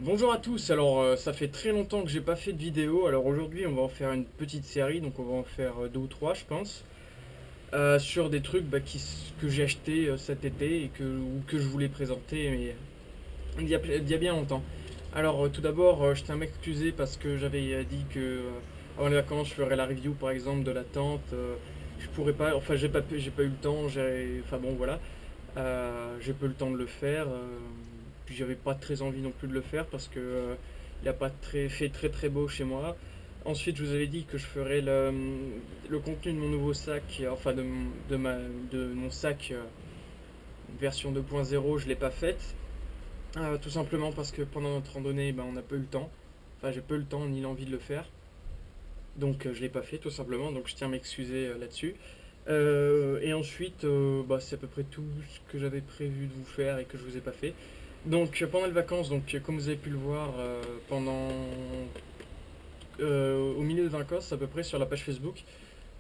Bonjour à tous, alors ça fait très longtemps que j'ai pas fait de vidéo, alors aujourd'hui on va en faire une petite série, donc on va en faire deux ou trois je pense, sur des trucs que j'ai acheté cet été ou que je voulais présenter mais il y a bien longtemps. Alors tout d'abord je tiens à m'excuser parce que j'avais dit que avant les vacances je ferais la review par exemple de la tente, je pourrais pas, enfin j'ai pas eu le temps, enfin bon voilà. J'ai peu le temps de le faire. Puis j'avais pas très envie non plus de le faire parce que il a pas fait très très beau chez moi. Ensuite, je vous avais dit que je ferais le contenu de mon nouveau sac, enfin de mon sac version 2.0, je l'ai pas faite. Tout simplement parce que pendant notre randonnée, ben, on n'a pas eu le temps. Enfin, j'ai pas eu le temps ni l'envie de le faire. Donc je l'ai pas fait tout simplement, donc je tiens à m'excuser là-dessus. Et ensuite, c'est à peu près tout ce que j'avais prévu de vous faire et que je vous ai pas fait. Donc pendant les vacances, donc comme vous avez pu le voir au milieu des vacances à peu près sur la page Facebook,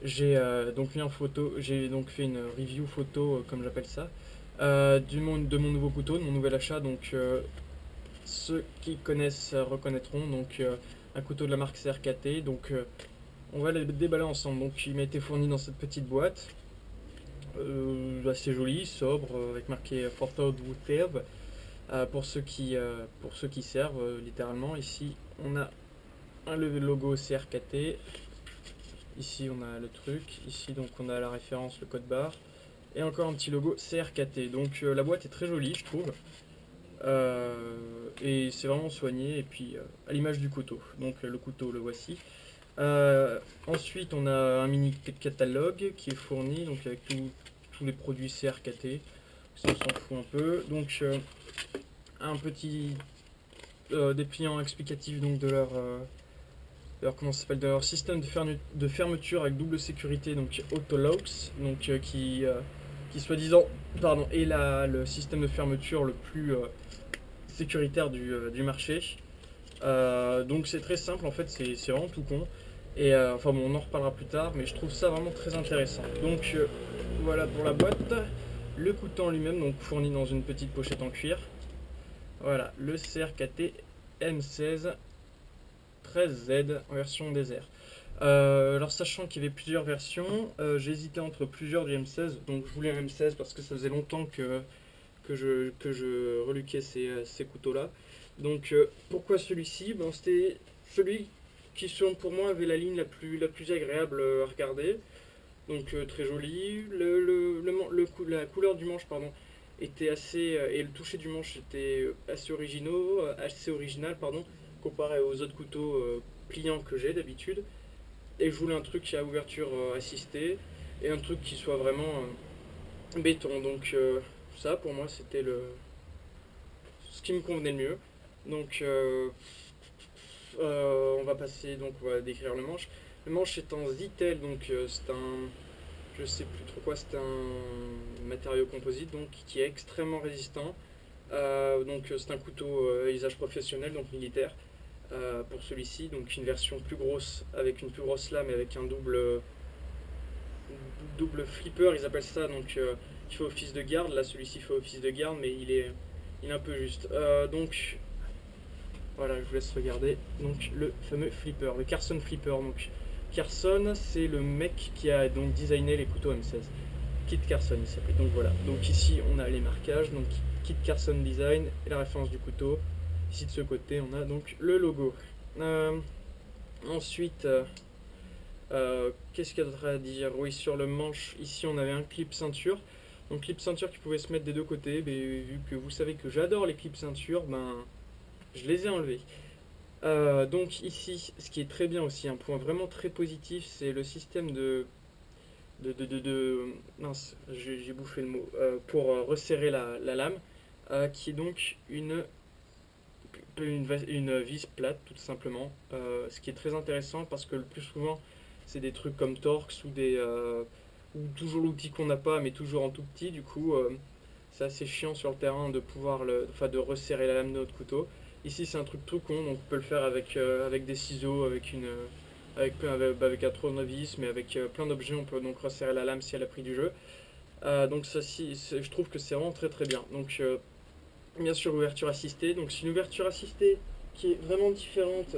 j'ai donc mis en photo, j'ai donc fait une review photo comme j'appelle ça, de mon nouveau couteau, de mon nouvel achat. Donc ceux qui connaissent reconnaîtront donc un couteau de la marque CRKT. Donc on va les déballer ensemble. Donc il m'a été fourni dans cette petite boîte, assez jolie, sobre, avec marqué Fortod Woodherb. Pour ceux qui servent littéralement. Ici on a le logo CRKT. Ici on a le truc. Ici donc on a la référence, le code barre. Et encore un petit logo CRKT. Donc la boîte est très jolie je trouve. Et c'est vraiment soigné. Et puis à l'image du couteau. Donc le couteau le voici. Ensuite, on a un mini catalogue qui est fourni donc avec tous les produits CRKT. Ça, on s'en fout un peu. Donc, un petit dépliant explicatif donc comment ça s'appelle, de leur système de fermeture avec double sécurité, donc Autolocks, donc qui soi-disant, pardon, est le système de fermeture le plus sécuritaire du marché. Donc c'est très simple en fait, c'est vraiment tout con. Et enfin bon, on en reparlera plus tard, mais je trouve ça vraiment très intéressant. Donc voilà pour la boîte. Le couteau en lui-même, donc fourni dans une petite pochette en cuir. Voilà, le CRKT M16 13Z en version désert. Alors sachant qu'il y avait plusieurs versions, j'ai hésité entre plusieurs du M16, donc je voulais un M16 parce que ça faisait longtemps que je reluquais ces couteaux-là. Donc pourquoi celui-ci? Ben, c'était celui qui selon pour moi avait la ligne la plus agréable à regarder. Donc très joli. La couleur du manche pardon, était et le toucher du manche était assez original pardon, comparé aux autres couteaux pliants que j'ai d'habitude. Et je voulais un truc à ouverture assistée et un truc qui soit vraiment béton. Donc ça pour moi c'était ce qui me convenait le mieux. Donc on va décrire le manche. Le manche est en Zytel, donc c'est un, je sais plus trop quoi, c'est un matériau composite donc qui est extrêmement résistant. Donc c'est un couteau à usage professionnel, donc militaire. Pour celui-ci, donc une version plus grosse avec une plus grosse lame et avec un double flipper, ils appellent ça, donc il fait office de garde. Là, celui-ci fait office de garde, mais il est un peu juste. Donc voilà, je vous laisse regarder. Donc le fameux flipper, le Carson Flipper. Donc Carson, c'est le mec qui a donc designé les couteaux M16. Kit Carson, il s'appelle. Donc voilà. Donc ici, on a les marquages. Donc Kit Carson Design et la référence du couteau. Ici de ce côté, on a donc le logo. Ensuite, qu'est-ce qu'il y a d'autre à dire? Oui, sur le manche, ici on avait un clip ceinture. Donc clip ceinture qui pouvait se mettre des deux côtés. Mais vu que vous savez que j'adore les clips ceinture, ben je les ai enlevés. Donc ici, ce qui est très bien aussi, un point vraiment très positif, c'est le système mince, j'ai bouffé le mot, pour resserrer la lame, qui est donc une vis plate tout simplement, ce qui est très intéressant parce que le plus souvent c'est des trucs comme Torx ou toujours l'outil qu'on n'a pas mais toujours en tout petit, du coup c'est assez chiant sur le terrain de enfin, de resserrer la lame de notre couteau. Ici c'est un truc tout con, donc on peut le faire avec des ciseaux, avec un tournevis, mais avec plein d'objets, on peut donc resserrer la lame si elle a pris du jeu. Donc ça, je trouve que c'est vraiment très très bien. Donc Bien sûr, ouverture assistée. Donc c'est une ouverture assistée qui est vraiment différente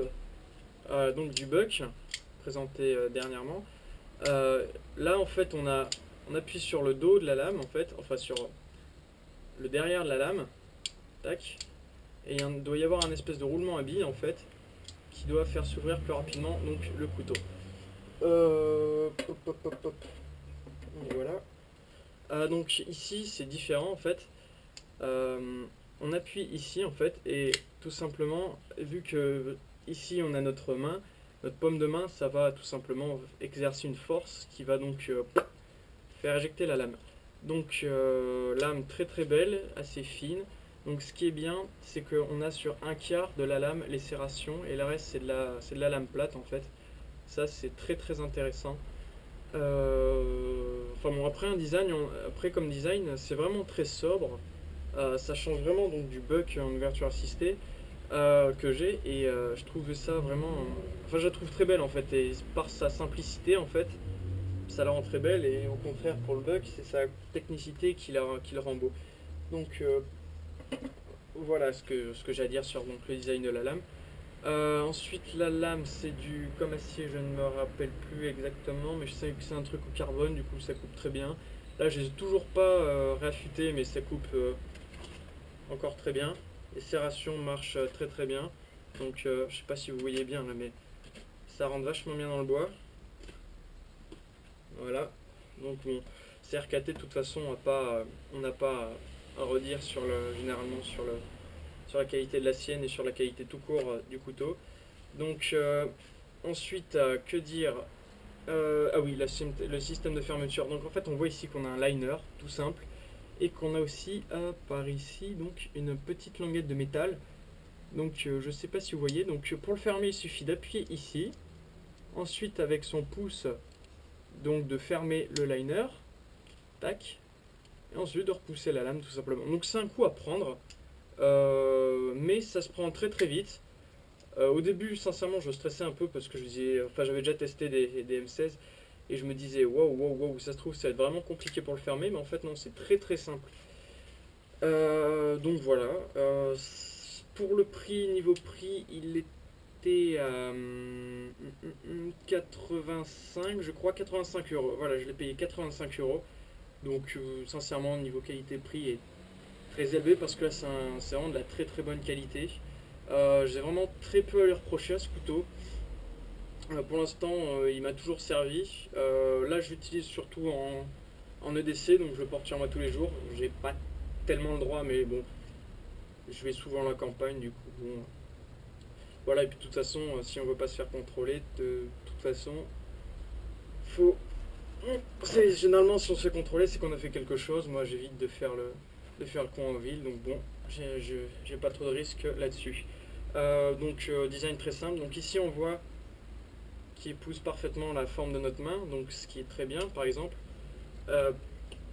donc du buck présenté dernièrement. Là en fait on appuie sur le dos de la lame en fait, enfin sur le derrière de la lame, tac, et il doit y avoir un espèce de roulement à billes en fait qui doit faire s'ouvrir plus rapidement donc le couteau. Hop, hop, hop, hop. Et voilà. Donc ici c'est différent en fait. On appuie ici en fait et tout simplement vu que ici on a notre main, notre paume de main, ça va tout simplement exercer une force qui va donc faire éjecter la lame. Donc lame très très belle, assez fine. Donc ce qui est bien, c'est qu'on a sur un quart de la lame les serrations et le reste c'est de la lame plate en fait. Ça c'est très très intéressant. Enfin bon, après comme design, c'est vraiment très sobre. Ça change vraiment donc du buck en ouverture assistée que j'ai et je trouve ça vraiment, enfin je la trouve très belle en fait et par sa simplicité en fait, ça la rend très belle et au contraire pour le buck c'est sa technicité qui le rend beau. Donc voilà ce que j'ai à dire sur donc, le design de la lame. Ensuite, la lame, c'est du comme acier, je ne me rappelle plus exactement, mais je sais que c'est un truc au carbone, du coup ça coupe très bien. Là, je n'ai toujours pas réaffûté, mais ça coupe encore très bien. Les serrations marchent très très bien. Donc, je sais pas si vous voyez bien là, mais ça rentre vachement bien dans le bois. Voilà. Donc, bon, CRKT, de toute façon, on n'a pas à redire généralement sur la qualité de la sienne et sur la qualité tout court du couteau. Donc ensuite, que dire ah oui, le système de fermeture. Donc en fait, on voit ici qu'on a un liner tout simple et qu'on a aussi par ici donc une petite languette de métal. Donc je sais pas si vous voyez. Donc pour le fermer, il suffit d'appuyer ici. Ensuite, avec son pouce, donc de fermer le liner. Tac. Et ensuite de repousser la lame tout simplement. Donc c'est un coup à prendre. Mais ça se prend très très vite. Au début, sincèrement, je stressais un peu parce que j'avais déjà testé des M16 et je me disais, waouh, waouh, waouh, ça se trouve, ça va être vraiment compliqué pour le fermer, mais en fait, non, c'est très très simple. Donc voilà. Pour le prix, niveau prix, il était à 85, je crois, 85 euros. Voilà, je l'ai payé 85 euros. Donc, sincèrement, niveau qualité-prix est très élevé parce que là, c'est vraiment de la très très bonne qualité. J'ai vraiment très peu à lui reprocher à ce couteau. Pour l'instant, il m'a toujours servi. Là, je l'utilise surtout en EDC, donc je le porte sur moi tous les jours. J'ai pas tellement le droit, mais bon, je vais souvent à la campagne, du coup, bon. Voilà, et puis de toute façon, si on veut pas se faire contrôler, de toute façon, faut. Généralement, si on se fait contrôler, c'est qu'on a fait quelque chose. Moi, j'évite de faire le con en ville, donc bon, j'ai pas trop de risques là-dessus. Donc design très simple. Donc ici on voit qui épouse parfaitement la forme de notre main, donc ce qui est très bien par exemple euh,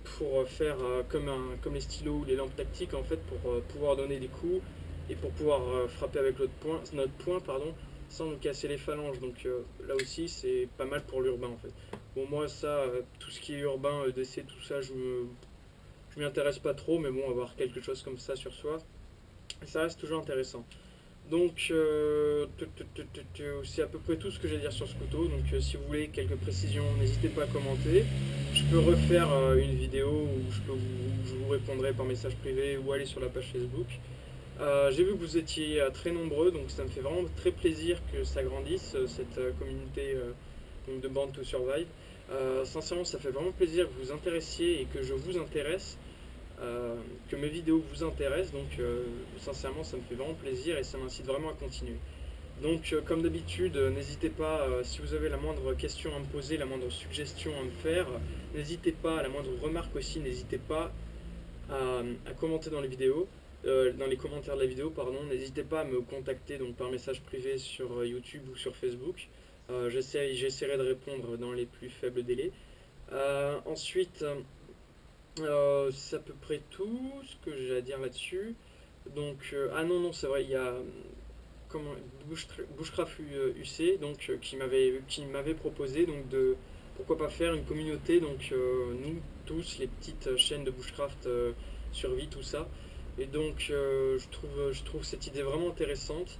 pour faire comme les stylos ou les lampes tactiques en fait pour pouvoir donner des coups et pour pouvoir frapper avec notre poing pardon, sans nous casser les phalanges. Donc là aussi c'est pas mal pour l'urbain en fait. Bon moi ça, tout ce qui est urbain, EDC, tout ça je m'y intéresse pas trop, mais bon avoir quelque chose comme ça sur soi, ça reste toujours intéressant. Donc, c'est à peu près tout ce que j'ai à dire sur ce couteau. Donc, si vous voulez quelques précisions, n'hésitez pas à commenter. Je peux refaire une vidéo où où je vous répondrai par message privé ou aller sur la page Facebook. J'ai vu que vous étiez très nombreux, donc ça me fait vraiment très plaisir que ça grandisse, cette communauté donc de Born to Survive. Sincèrement, ça fait vraiment plaisir que vous vous intéressiez et que je vous intéresse. Que mes vidéos vous intéressent, donc sincèrement ça me fait vraiment plaisir et ça m'incite vraiment à continuer. Donc comme d'habitude, n'hésitez pas, si vous avez la moindre question à me poser, la moindre suggestion à me faire, n'hésitez pas, à la moindre remarque aussi, n'hésitez pas à commenter dans les vidéos, dans les commentaires de la vidéo, pardon, n'hésitez pas à me contacter donc par message privé sur YouTube ou sur Facebook. J'essaierai de répondre dans les plus faibles délais. Ensuite, c'est à peu près tout ce que j'ai à dire là-dessus. Donc, ah non, non, c'est vrai, il y a comment, Bushcraft UC donc, qui m'avait proposé donc, de pourquoi pas faire une communauté, donc nous tous, les petites chaînes de Bushcraft survie, tout ça. Et donc je trouve cette idée vraiment intéressante.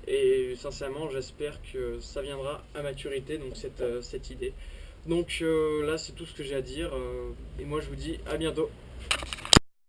Et sincèrement, j'espère que ça viendra à maturité, donc cette idée. Donc là, c'est tout ce que j'ai à dire. Et moi, je vous dis à bientôt.